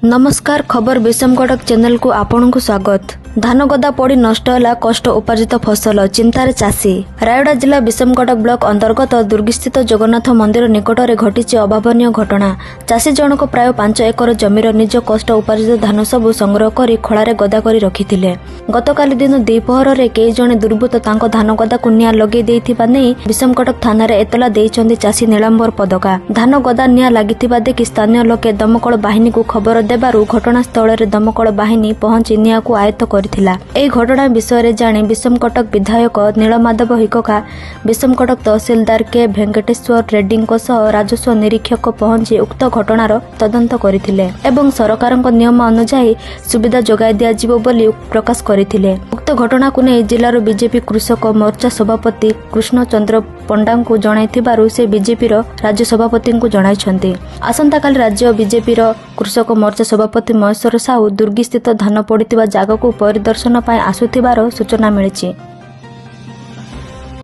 नमस्कार खबर विषमगढ़ चैनल को आपन को स्वागत। धान गदा पड़ी नष्ट होला कष्ट उपार्जित फसल चिंतार चाषी। रायगड़ा जिला विषमगढ़ ब्लॉक अंतर्गत दुर्गस्थित जगन्नाथ मंदिर निकटरे घटी अभावनीय घटना। चाषी जनक प्राय 5 एकर जमीर निज कष्ट उपार्जित धान सबु संग्रह कर खଳାରେ गदा କରି रखिथिले। गतकाली दिन द्विपहर रे कई जणे दुर्बृत्त तांको धान गदा को निया लगे देइथिबा नै विषमगढ़ थाना रे एतला देइचंदी चाषी नीलांबर पदका। धान गदा निया लागिथिबा देखि स्थानीय लोके दमकल बाहिनी को खबर देबारु घटनास्थल रे दमकल बाहिनी पहुंची निया को आयत्त करथिला। एई घटना विषय जानी विषमगढ़ विधायक नीलमाधव हिकोका, विषमगढ़ तहसीलदार के भेंकटेश्वर रेड्डी सह राजस्व निरीक्षक पहुंची उक्त घटनार तदंत करथिले एवं सरकारक नियम अनुसार सुविधा जोगाई दिया जिवो बोली प्रकाश करथिले। उक्त घटना को नै जिल्लार बीजेपी कृषक मोर्चा सभापति कृष्ण चंद्र पंडा को जणाइथिबारु से बीजेपी राज्य सभापति को जणाइछंती। आसंता काल राज्य बीजेपी कृषक मोर्चा सभापति महेश्वर साहू दुर्गी स्थित धान पड़िथिबा जागा को परिदर्शन पाई आसुथिबार सूचना मिलिछि।